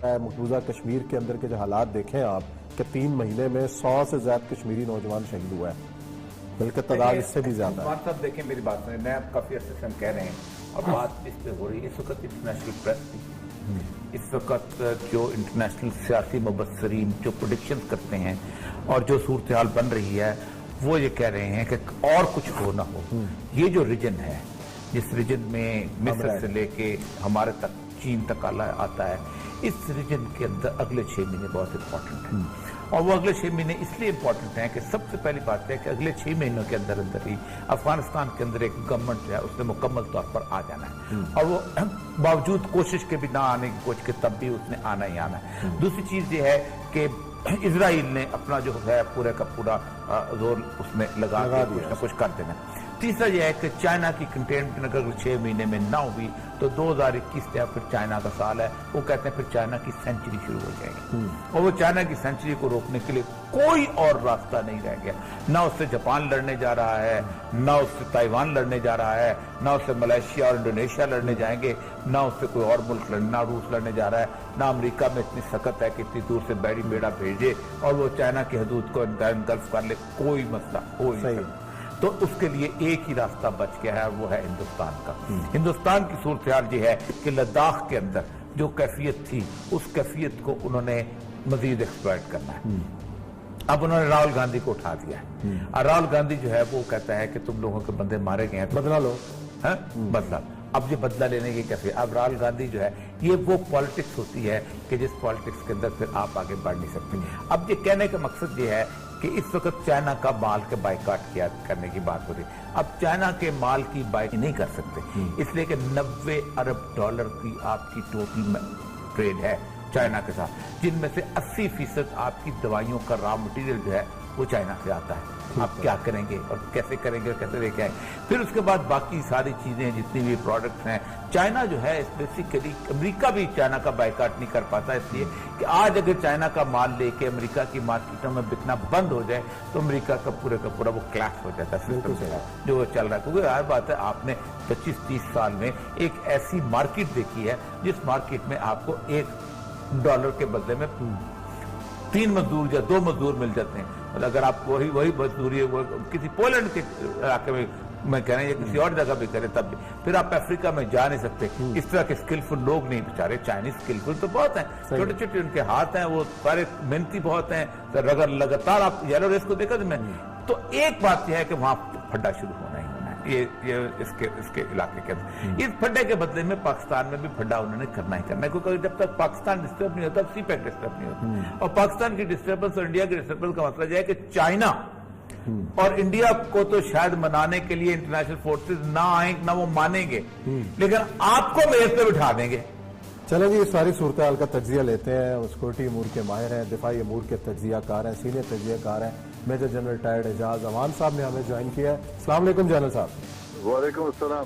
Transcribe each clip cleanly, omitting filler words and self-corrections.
مقبوضہ کشمیر کے اندر کے جو حالات دیکھیں آپ کہ 3 مہینے میں 100 سے زیادہ کشمیری نوجوان شہید ہوا ہے، بلکہ تعداد اس سے بھی زیادہ ہے۔ صاحب دیکھیں میری بات سنیں، میں اب کافی عرصے سے ہم کہہ رہے ہیں اور بات اس پہ ہو رہی ہے، اس وقت انٹرنیشنل پریس بھی، اس وقت جو انٹرنیشنل سیاسی مبصرین جو پریڈکشن کرتے ہیں اور جو صورتحال بن رہی ہے وہ یہ کہہ رہے ہیں کہ اور کچھ ہو نہ ہو، یہ جو ریجن ہے جس ریجن میں مصر سے لے کے ہمارے تک چین تک آتا ہے، اس ریجن کے اندر اگلے 6 مہینے بہت امپورٹنٹ ہیں، اور وہ اگلے 6 مہینے اس لیے امپورٹنٹ ہیں کہ سب سے پہلی بات ہے کہ اگلے 6 مہینوں کے اندر ہی افغانستان کے اندر ایک گورنمنٹ جو ہے اس نے مکمل طور پر آ جانا ہے، اور وہ باوجود کوشش کے بھی نہ آنے کی کوشش کے تب بھی اس نے آنا ہی آنا ہے۔ دوسری چیز یہ ہے کہ اسرائیل نے اپنا جو ہے پورے کا پورا زور اس میں لگا کے کچھ نہ کچھ کر دینا۔ تیسرا یہ ہے کہ چائنا کی کنٹینمنٹ اگر 6 مہینے میں نہ ہوئی تو 2021 سے پھر چائنا کا سال ہے، وہ کہتے ہیں پھر چائنا کی سینچری شروع ہو جائے گی، اور وہ چائنا کی سینچری کو روکنے کے لیے کوئی اور راستہ نہیں رہ گیا، نہ اس سے جاپان لڑنے جا رہا ہے، نہ اس سے تائیوان لڑنے جا رہا ہے، نہ اس سے ملائیشیا اور انڈونیشیا لڑنے جائیں گے، نہ اس سے کوئی اور ملک لڑنے، نہ روس لڑنے جا رہا ہے، نہ امریکہ میں اتنی سخت ہے کہ اتنی دور سے بیڑی بیڑا بھیجے اور وہ چائنا کی حدود کو انگلف کر لے، کوئی مسئلہ کوئی نہیں۔ تو اس کے لیے ایک ہی راستہ بچ گیا ہے، وہ ہے ہندوستان کا۔ ہندوستان کی صورتحال یہ ہے کہ لداخ کے اندر جو کیفیت تھی اس کیفیت کو انہوں نے مزید ایکسپلائٹ کرنا ہے۔ اب انہوں نے راہل گاندھی کو اٹھا دیا ہے، اور راہل گاندھی جو ہے وہ کہتا ہے کہ تم لوگوں کے بندے مارے گئے ہیں، بدلہ لو، بدلہ۔ اب یہ بدلہ لینے کی کیفیت، اب راہل گاندھی جو ہے یہ وہ پالیٹکس ہوتی ہے کہ جس پالیٹکس کے اندر پھر آپ آگے بڑھ نہیں سکتے۔ اب یہ کہنے کا مقصد یہ ہے کہ اس وقت چائنا کا مال کے بائیکاٹ کرنے کی بات ہو رہی ہے، اب چائنا کے مال کی بائیک نہیں کر سکتے، اس لیے کہ 90 ارب ڈالر کی آپ کی ٹوٹل ٹریڈ ہے چائنا کے ساتھ، جن میں سے 80% آپ کی دوائیوں کا را مٹیریل جو ہے وہ چائنا سے آتا ہے۔ آپ کیا کریں گے اور کیسے کریں گے اور کیسے لے کے آئیں گے؟ پھر اس کے بعد باقی ساری چیزیں جتنی بھی پروڈکٹس ہیں، چائنا جو ہے بیسیکلی امریکہ بھی چائنا کا بائیکاٹ نہیں کر پاتا، اس لیے کہ آج اگر چائنا کا مال لے کے امریکہ کی مارکیٹوں میں بکنا بند ہو جائے تو امریکہ کا پورا وہ کلیش ہو جاتا ہے سسٹم سے جو وہ چل رہا ہے۔ کیونکہ ہر بات ہے، آپ نے 25-30 سال میں ایک ایسی مارکیٹ دیکھی ہے جس مارکیٹ میں آپ کو $1 کے بدلے میں 3 مزدور یا 2 مزدور مل جاتے ہیں۔ اگر آپ وہی مزدوری کسی پولینڈ کے علاقے میں کہہ رہے ہیں یا کسی اور جگہ بھی کریں تب بھی، پھر آپ افریقہ میں جا نہیں سکتے، اس طرح کے اسکلفل لوگ نہیں، بیچارے چائنیز اسکلفل تو بہت ہیں، چھوٹے چھوٹے ان کے ہاتھ ہیں، وہ سارے محنتی بہت ہیں، لگاتار آپ یلو ریس کو دیکھا تو میں تو ایک بات یہ ہے کہ وہاں پھڈا شروع ہونا ہی ہونا ہے، یہ اس کے علاقے کے اندر اس پھڈے کے بدلے میں پاکستان میں بھی پھڈا انہوں نے کرنا ہی کرنا ہے، کیونکہ جب تک پاکستان ڈسٹرب نہیں ہوتا سی پیک ڈسٹرب نہیں ہوتا، اور پاکستان کی ڈسٹربنس اور انڈیا کی ڈسٹربنس کا مسئلہ یہ ہے کہ چائنا اور انڈیا کو تو شاید منانے کے لیے انٹرنیشنل فورسز نہ آئیں، نہ وہ مانیں گے، لیکن آپ کو میز پہ بٹھا دیں گے۔ چلیں جی، اس ساری صورتحال کا تجزیہ لیتے ہیں، سیکورٹی امور کے ماہر ہیں، دفاعی امور کے تجزیہ کار ہیں، سینئر تجزیہ کار ہیں، میجر جنرل ریٹائرڈ اعجاز امان صاحب نے ہمیں جوائن کیا ہے۔ السلام علیکم جنرل صاحب۔ وعلیکم السلام۔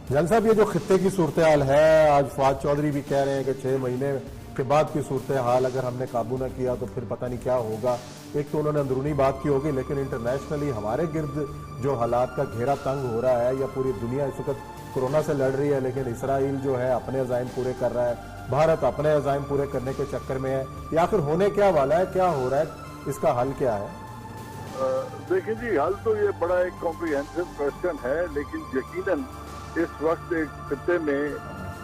جنرل صاحب، یہ جو خطے کی صورتحال ہے، آج فواد چودھری بھی کہہ رہے ہیں کہ 6 مہینے کے بعد کی صورتحال اگر ہم نے قابو نہ کیا تو پھر پتہ نہیں کیا ہوگا۔ ایک تو انہوں نے اندرونی بات کی ہوگی، لیکن انٹرنیشنلی ہمارے گرد جو حالات کا گھیرا تنگ ہو رہا ہے، یا پوری دنیا اس وقت کورونا سے لڑ رہی ہے، لیکن اسرائیل جو ہے اپنے عزائم پورے کر رہا ہے، بھارت اپنے عزائم پورے کرنے کے چکر میں ہے، یہ آخر ہونے کیا والا ہے، کیا ہو رہا ہے، اس کا حل کیا ہے؟ دیکھیں جی، حل تو یہ بڑا ایک کمپریہنسو کوسچن ہے، لیکن یقیناً اس وقت ایک خطے میں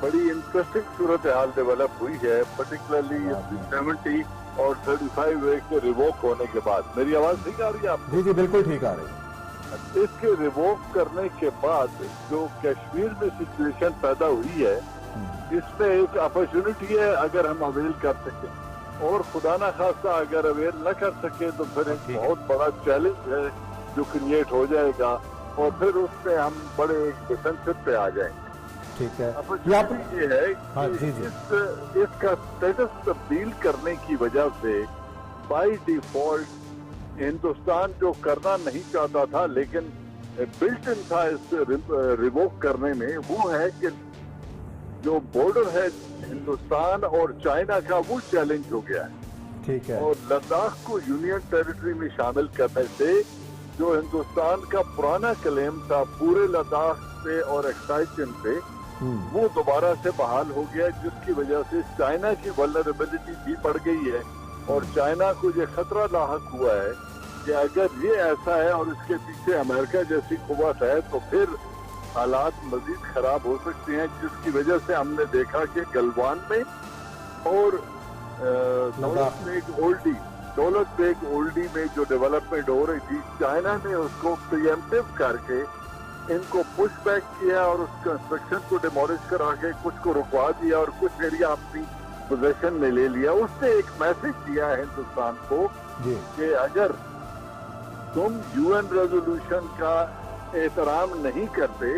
بڑی انٹرسٹنگ صورتحال ڈیولپ ہوئی ہے، پرٹیکولرلی 70 اور 35 کے ریووک ہونے کے بعد۔ میری آواز ٹھیک آ رہی ہے آپ؟ جی بالکل ٹھیک آ رہی ہے۔ اس کے ریووک کرنے کے بعد جو کشمیر میں سچویشن پیدا ہوئی ہے، اس میں ایک اپرچونٹی ہے اگر ہم اویل کر سکیں، اور خدا نہ خواستہ اگر اویل نہ کر سکے تو پھر ایک بہت بڑا چیلنج ہے جو کریٹ ہو جائے گا، اور پھر اس میں ہم بڑے ایک ڈیفینسو پہ آ جائیں گے۔ ٹھیک ہے، یہ ہے کہ اس کا اسٹیٹس تبدیل کرنے کی وجہ سے بائی ڈیفالٹ ہندوستان جو کرنا نہیں چاہتا تھا لیکن بلٹ ان تھا اس ریووک کرنے میں، وہ ہے کہ جو بارڈر ہے ہندوستان اور چائنا کا وہ چیلنج ہو گیا ہے۔ ٹھیک ہے، اور لداخ کو یونین ٹیریٹری میں شامل کرنے سے جو ہندوستان کا پرانا کلیم تھا پورے لداخ پہ اور ایکسٹینشن پہ، वो दोबारा से बहाल हो गया, जिसकी वजह से चाइना की वल्नरेबिलिटी भी बढ़ गई है और चाइना को ये खतरा लाहक हुआ है कि अगर ये ऐसा है और इसके पीछे अमेरिका जैसी कुव्वत है तो फिर हालात मजीद खराब हो सकते हैं, जिसकी वजह से हमने देखा कि गलवान में और दौलत बेग ओल्डी में जो डेवलपमेंट हो रही थी, चाइना ने उसको प्रीएम्प्टिव करके इनको पुश बैक किया और उस कंस्ट्रक्शन को डिमोलिश करा के कुछ को रुकवा दिया और कुछ एरिया अपनी पोजीशन में ले लिया। उसने एक मैसेज दिया है हिंदुस्तान को कि अगर तुम यूएन रेजोल्यूशन का एहतराम नहीं करते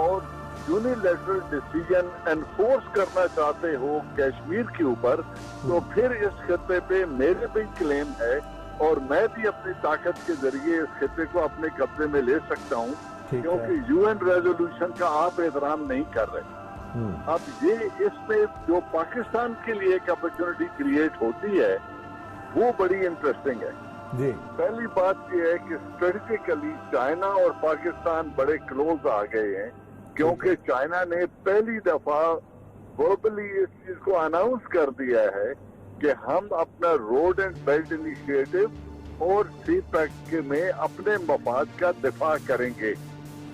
और यूनिलैटरल डिसीजन एनफोर्स करना चाहते हो कश्मीर के ऊपर, तो फिर इस खत्ते पे मेरे भी क्लेम है और मैं भी अपनी ताकत के जरिए इस खत्ते को अपने कब्जे में ले सकता हूँ, क्योंकि यूएन रेजोल्यूशन का आप एहतराम नहीं कर रहे। अब ये इसमें जो पाकिस्तान के लिए एक अपॉर्चुनिटी क्रिएट होती है वो बड़ी इंटरेस्टिंग है। जी। पहली बात यह है कि स्ट्रेटेजिकली चाइना और पाकिस्तान बड़े क्लोज आ गए हैं, क्योंकि चाइना ने पहली दफा वर्बली इस चीज को अनाउंस कर दिया है कि हम अपना रोड एंड बेल्ट इनिशिएटिव और सीपैक में अपने मफाद का दिफा करेंगे।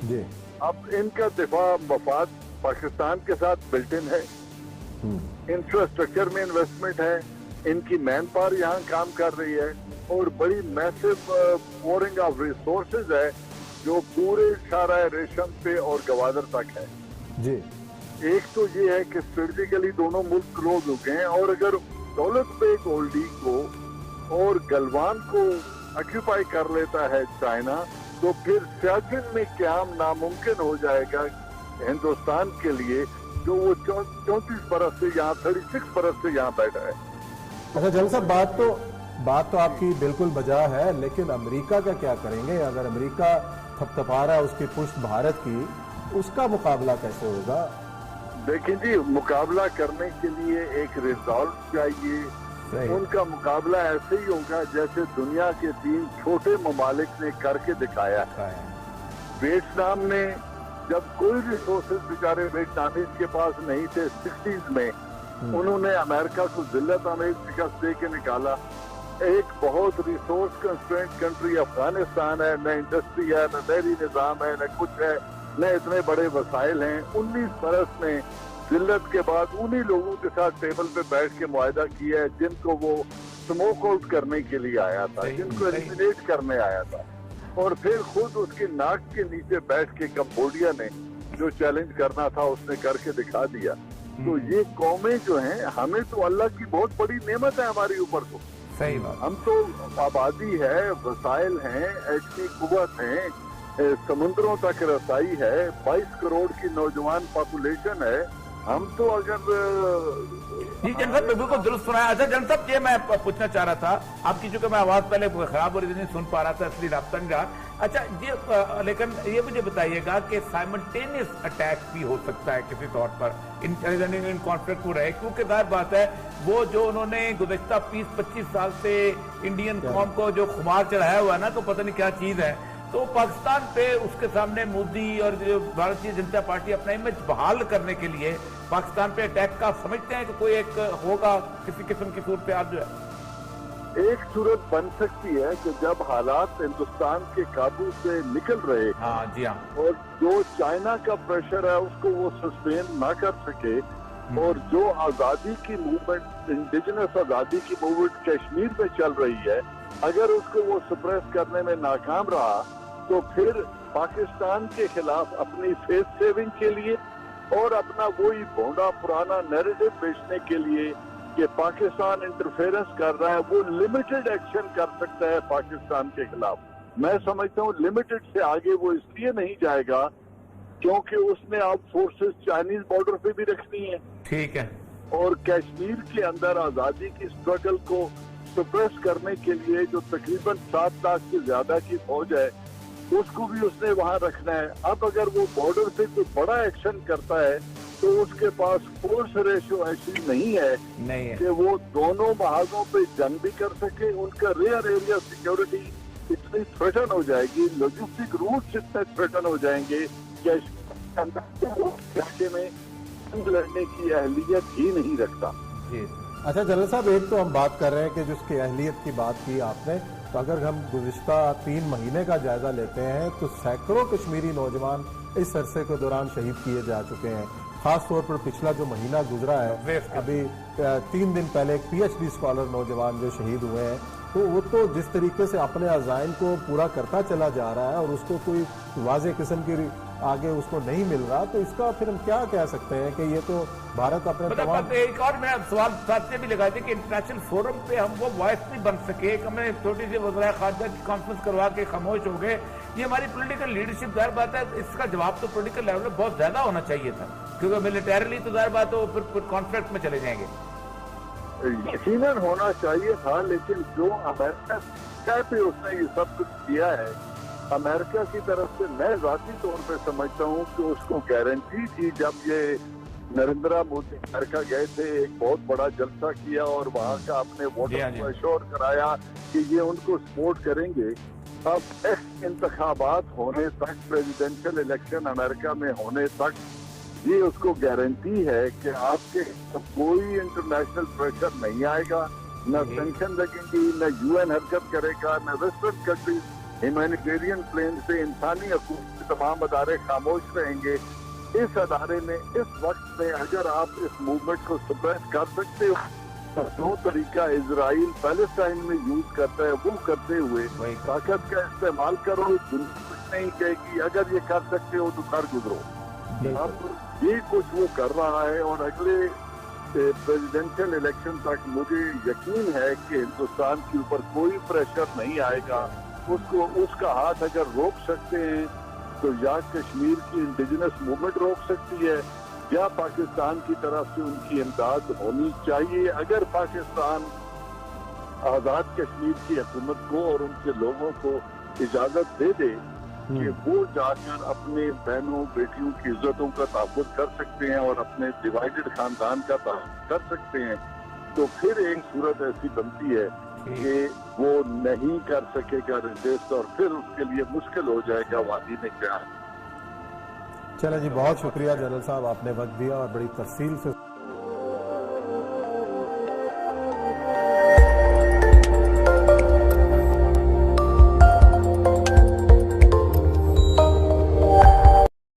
जी। अब इनका दिफा मफाद पाकिस्तान के साथ बिल्ट इन है, इंफ्रास्ट्रक्चर में इन्वेस्टमेंट है, इनकी मैन पावर यहाँ काम कर रही है और बड़ी मैसिव पोरिंग ऑफ रिसोर्सेज है जो पूरे सारा रेशम पे और गवादर तक है। जी। एक तो ये है कि स्ट्रेटेजिकली दोनों मुल्क क्लोज हो गए हैं और अगर दौलत बेग ओल्डी को और गलवान को ऑक्यूपाई कर लेता है चाइना, तो फिर सियाचिन में क्याम नामुमकिन हो जाएगा हिंदुस्तान के लिए, जो वो 34 बरस से यहाँ 36 बरस से यहाँ बैठा है। अच्छा जनरल साहब, बात तो आपकी बिल्कुल बजा है, लेकिन अमेरिका का क्या करेंगे? अगर अमेरिका थपथपा रहा है उसकी पुष्ट भारत की, उसका मुकाबला कैसे होगा? देखिए जी, मुकाबला करने के लिए एक रिजॉल्व चाहिए। उनका मुकाबला ऐसे ही होगा जैसे दुनिया के 3 छोटे ममालिक ने करके दिखाया है। वियतनाम ने जब कोई रिसोर्सेज बेचारे वियतनामीज के पास नहीं थे 60s में, उन्होंने अमेरिका को जिल्लत आमेज शिकस्त दे के निकाला। एक बहुत रिसोर्स कंस्ट्रेंट कंट्री अफगानिस्तान है, न इंडस्ट्री है, न नहरी निजाम है, न कुछ है, न इतने बड़े वसाइल हैं। 19 बरस में जिल्लत के बाद उन्हीं लोगों के साथ टेबल पे बैठ के मुआहदा किया है जिनको वो स्मोक आउट करने के लिए आया था, जिनको एलिमिनेट करने आया था, और फिर खुद उसकी नाक के नीचे बैठ के कंबोडिया ने जो चैलेंज करना था उसने करके दिखा दिया। तो ये कौमें जो हैं, हमें तो अल्लाह की बहुत बड़ी नेमत है हमारे ऊपर। तो सही बात, हम तो आबादी है, वसाइल हैं, एटमी कुव्वत हैं, समुद्रों तक रसाई है, 22 करोड़ की नौजवान पॉपुलेशन है। हम तो अगर जी जनरल साहब बिल्कुल दुरुस्त सुनाया। अच्छा जनरल साहब, ये मैं पूछना चाह रहा था आपकी, चूंकि मैं आवाज पहले खराब हो रही थी, नहीं सुन पा रहा था, इसलिए राब्ता नहीं रहा। अच्छा ये लेकिन ये मुझे बताइएगा कि साइमल्टेनियस अटैक भी हो सकता है किसी तौर पर इन कॉन्फ्लिक्ट हो रहे, क्योंकि जाहिर बात है वो जो उन्होंने गुज़श्ता 20-25 साल से इंडियन कौम को जो खुमार चढ़ाया हुआ है ना, तो पता नहीं क्या चीज है, तो पाकिस्तान पे उसके सामने मोदी और जो भारतीय जनता पार्टी अपना इमेज बहाल करने के लिए पाकिस्तान पे अटैक का समझते हैं कि कोई एक होगा किसी किस्म की सूरत जो है? एक सूरत बन सकती है कि जब हालात हिंदुस्तान के काबू से निकल रहे, हाँ जी हाँ, और जो चाइना का प्रेशर है उसको वो सस्टेन ना कर सके, और जो आजादी की मूवमेंट, इंडिजिनस आजादी की मूवमेंट कश्मीर में चल रही है, अगर उसको वो सप्रेस करने में नाकाम रहा, तो फिर पाकिस्तान के खिलाफ अपनी फेस सेविंग के लिए और अपना वही भोंडा पुराना नैरेटिव बेचने के लिए कि पाकिस्तान इंटरफेरेंस कर रहा है, वो लिमिटेड एक्शन कर सकता है पाकिस्तान के खिलाफ। मैं समझता हूँ लिमिटेड से आगे वो इसलिए नहीं जाएगा क्योंकि उसने अब फोर्सेस चाइनीज बॉर्डर पे भी रखनी है, ठीक है, और कश्मीर के अंदर आजादी की स्ट्रगल को सप्रेस करने के लिए जो तकरीबन 7 लाख से ज्यादा की फौज है उसको भी उसने वहां रखना है। अब अगर वो बॉर्डर पे कोई बड़ा एक्शन करता है तो उसके पास फोर्स रेशियो ऐसी नहीं है कि वो दोनों महाजों पे जंग भी कर सके। उनका रेयर एरिया सिक्योरिटी इतनी थ्रेटन हो जाएगी, लॉजिस्टिक रूट्स इतने थ्रेटन हो जाएंगे कि इलाके में जंग लड़ने की अहलियत ही नहीं रखता। जी अच्छा जनरल साहब, एक तो हम बात कर रहे हैं कि जिसकी अहलियत की बात की आपने, तो अगर हम गुज़िश्ता 3 महीने का जायजा लेते हैं तो सैकड़ों कश्मीरी नौजवान इस अरसे के दौरान शहीद किए जा चुके हैं। खास तौर पर पिछला जो महीना गुजरा है, अभी 3 दिन पहले एक PhD स्कॉलर नौजवान जो शहीद हुए हैं, तो वो तो जिस तरीके से अपने अज़ाइम को पूरा करता चला जा रहा है और उसको कोई वाज़ेह किस्म की आगे उसको नहीं मिल रहा, तो इसका फिर हम क्या कह सकते हैं कि ये तो भारत अपने तमाम। एक और मैं सवाल साथ से भी लगा दी कि इंटरनेशनल फोरम पे हम वो वॉइस नहीं बन सके, हमने छोटी सी वज़ीर ख़ारजा की कॉन्फ्रेंस करवा के खामोश हो गए। ये हमारी पॉलिटिकल लीडरशिप, ज़ाहिर बात है इसका जवाब तो पॉलिटिकल लेवल में बहुत ज्यादा होना चाहिए था, क्योंकि मिलिटरीली तो ज़ाहिर बात है वो फिर कॉन्फ्लिक्ट में चले जाएंगे। यकीनन होना चाहिए था, लेकिन जो अमेरिका पे उसने ये सब कुछ किया है, अमेरिका की तरफ से मैं ज़ाती तौर पे समझता हूँ कि उसको गारंटी थी। जब ये नरेंद्र मोदी अमेरिका गए थे, एक बहुत बड़ा जलसा किया और वहाँ का अपने वोटर्स को एश्योर कराया कि ये उनको सपोर्ट करेंगे। अब इंतखाबात होने तक, प्रेसिडेंशियल इलेक्शन अमेरिका में होने तक ये उसको गारंटी है कि आपके कोई इंटरनेशनल प्रेशर नहीं आएगा, न सैंक्शन लगेंगी, न UN हरकत करेगा, न वेस्टर्न कंट्रीज ह्यूमैनिटेरियन प्लेन से इंसानी हकूक के तमाम अदारे खामोश रहेंगे। इस अदारे में इस वक्त में अगर आप इस मूवमेंट को सप्रेस कर सकते हो तो जो तरीका इजराइल पैलेस्टाइन में यूज करता है वो करते हुए ताकत का इस्तेमाल करो। दुनिया कुछ नहीं कहेगी, अगर ये कर सकते हो तो कर गुजरो। अब ये कुछ वो कर रहा है और अगले प्रेसिडेंशियल इलेक्शन तक मुझे यकीन है कि हिंदुस्तान के ऊपर कोई प्रेशर नहीं आएगा। उसको उसका हाथ अगर रोक सकते हैं तो या कश्मीर की इंडिजिनस मूवमेंट रोक सकती है या पाकिस्तान की तरफ से उनकी इमदाद होनी चाहिए। अगर पाकिस्तान आज़ाद कश्मीर की हुकूमत को और उनके लोगों को इजाजत दे दे कि वो जाकर अपने बहनों बेटियों की इज्जतों का तहफ़्फ़ुज़ कर सकते हैं और अपने डिवाइडेड खानदान का तहफ़्फ़ुज़ कर सकते हैं, तो फिर एक सूरत ऐसी बनती है कि वो नहीं कर सकेगा रेजिस्ट और फिर उसके लिए मुश्किल हो जाएगा वादी में क्या। चलो जी, बहुत शुक्रिया जनरल साहब, आपने वक्त दिया और बड़ी तफसील से